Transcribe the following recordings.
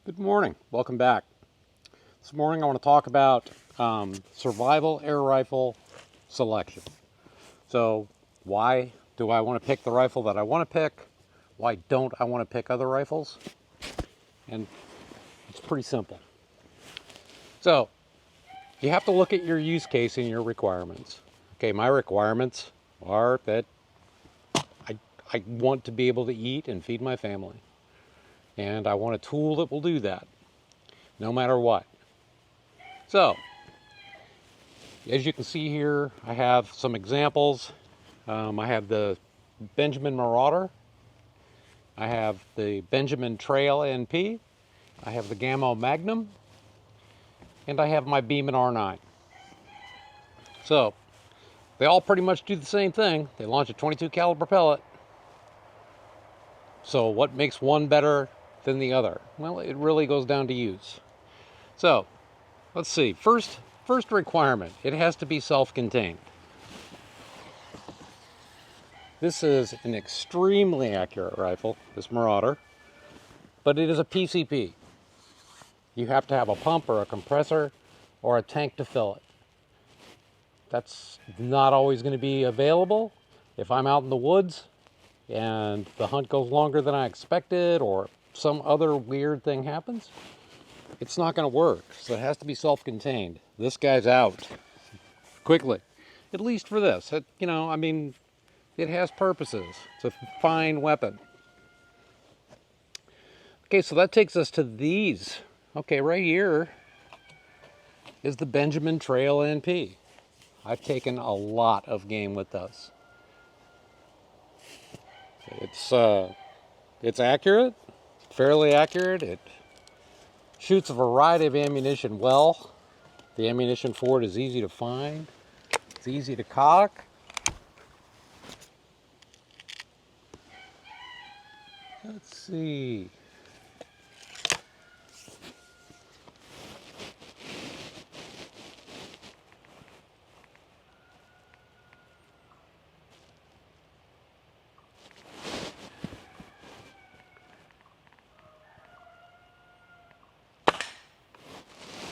Good morning. Welcome back. This morning I want to talk about survival air rifle selection. So, why do I want to pick the rifle that I want to pick? Why don't I want to pick other rifles? And it's pretty simple. So, you have to look at your use case and your requirements. Okay, my requirements are that I, I want to be able to eat and feed my family. And I want a tool that will do that, no matter what. So, as you can see here, I have some examples. I have the Benjamin Marauder. I have the Benjamin Trail NP. I have the Gammo Magnum. And I have my Beeman R9. So, they all pretty much do the same thing. They launch a 22 caliber pellet. So what makes one better than the other? Well, it really goes down to use. So, let's see. First requirement, it has to be self-contained. This is an extremely accurate rifle, this Marauder, but it is a PCP. You have to have a pump or a compressor or a tank to fill it. That's not always going to be available. If I'm out in the woods and the hunt goes longer than I expected or some other weird thing happens, it's not going to work. So it has to be self-contained. This guy's out quickly, at least for this. It has purposes. It's a fine weapon. Okay, so that takes us to these. Okay, right here is the Benjamin Trail NP. I've taken a lot of game with this. It's accurate, fairly accurate. It shoots a variety of ammunition well. The ammunition for it is easy to find. It's easy to cock. Let's see.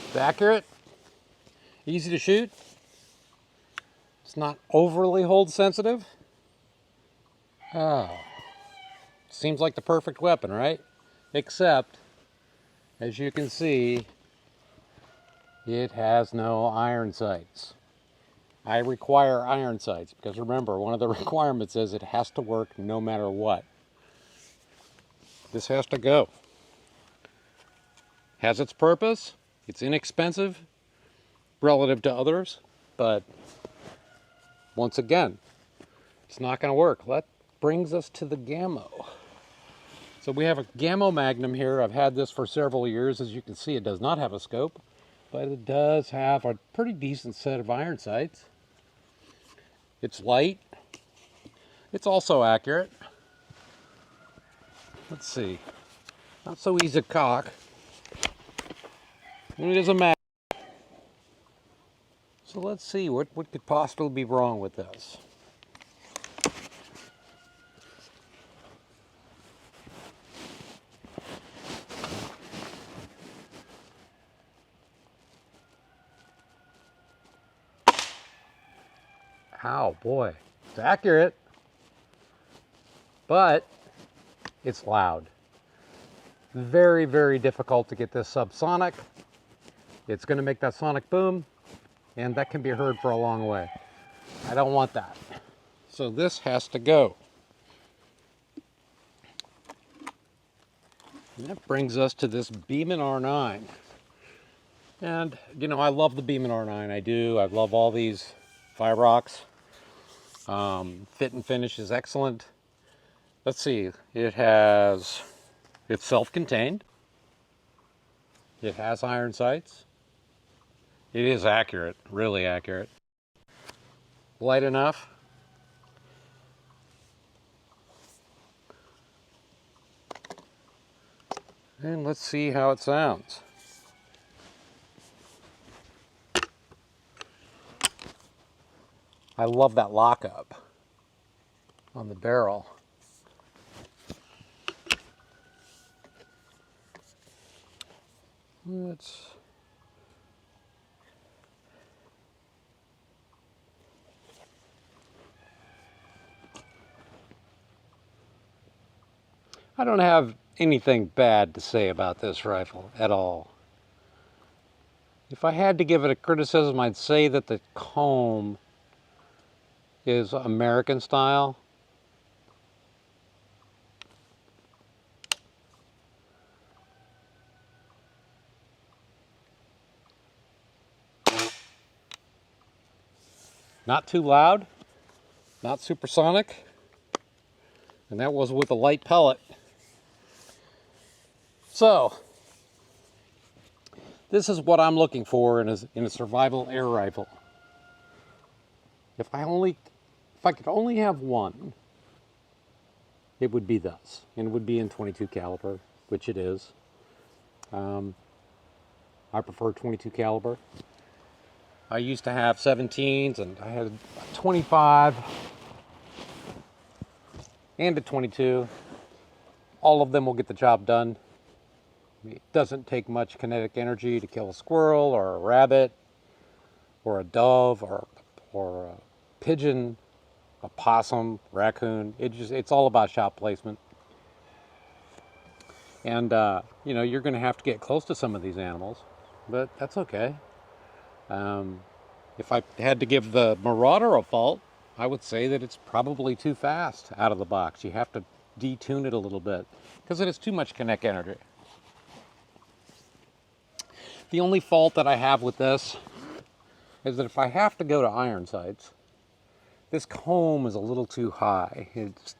It's accurate, easy to shoot. It's not overly hold sensitive. Oh, seems like the perfect weapon, right? Except, as you can see, it has no iron sights. I require iron sights because remember, one of the requirements is it has to work no matter what. This has to go. Has its purpose. It's inexpensive relative to others, but once again, it's not going to work. That brings us to the Gammo. So we have a Gammo Magnum here. I've had this for several years. As you can see, it does not have a scope, but it does have a pretty decent set of iron sights. It's light. It's also accurate. Let's see. Not so easy to cock. And it is a mag. So let's see, what could possibly be wrong with this? Ow, boy. It's accurate, but it's loud. Very, very difficult to get this subsonic. It's going to make that sonic boom, and that can be heard for a long way. I don't want that. So this has to go. And that brings us to this Beeman R9. And, I love the Beeman R9. I do. I love all these Firerox. Fit and finish is excellent. Let's see. It's self-contained. It has iron sights. It is accurate, really accurate. Light enough. And let's see how it sounds. I love that lockup on the barrel. let's... I don't have anything bad to say about this rifle at all. If I had to give it a criticism, I'd say that the comb is American style. Not too loud, not supersonic, and that was with a light pellet. So, this is what I'm looking for in a survival air rifle. If I could only have one, it would be this, and it would be in 22 caliber, which it is. I prefer 22 caliber. I used to have 17s, and I had a 25 and a 22. All of them will get the job done. It doesn't take much kinetic energy to kill a squirrel or a rabbit or a dove or a pigeon, a possum, raccoon. It's all about shot placement. And you know, you're going to have to get close to some of these animals, but that's okay. If I had to give the Marauder a fault, I would say that it's probably too fast out of the box. You have to detune it a little bit because it has too much kinetic energy. The only fault that I have with this is that if I have to go to iron sights, this comb is a little too high.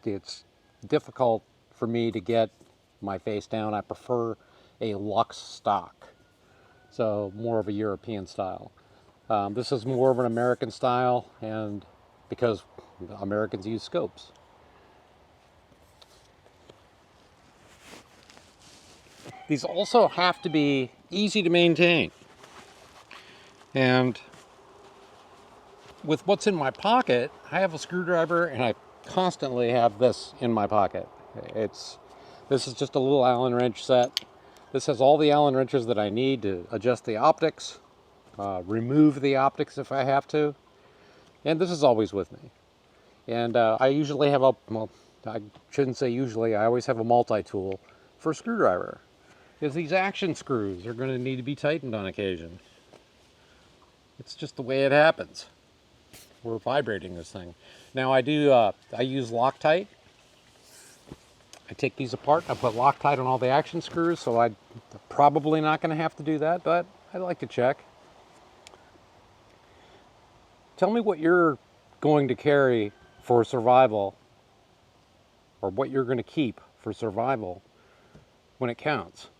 It's difficult for me to get my face down. I prefer a Lux stock, so more of a European style. This is more of an American style, and because Americans use scopes. These also have to be easy to maintain. And with what's in my pocket, I have a screwdriver and I constantly have this in my pocket. This is just a little Allen wrench set. This has all the Allen wrenches that I need to adjust the optics, remove the optics if I have to. And this is always with me. And I usually have well, I shouldn't say usually, I always have a multi-tool for a screwdriver. Because these action screws are going to need to be tightened on occasion. It's just the way it happens. We're vibrating this thing. Now I use Loctite. I take these apart, I put Loctite on all the action screws, so I'm probably not going to have to do that, but I like to check. Tell me what you're going to carry for survival, or what you're going to keep for survival when it counts.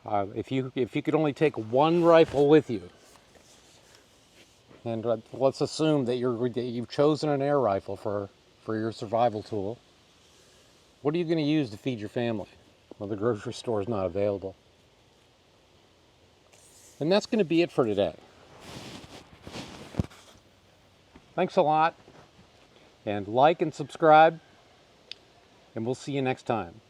If you could only take one rifle with you, and let's assume that you've chosen an air rifle for your survival tool, what are you going to use to feed your family? Well, the grocery store is not available. And that's going to be it for today. Thanks a lot, and like and subscribe, and we'll see you next time.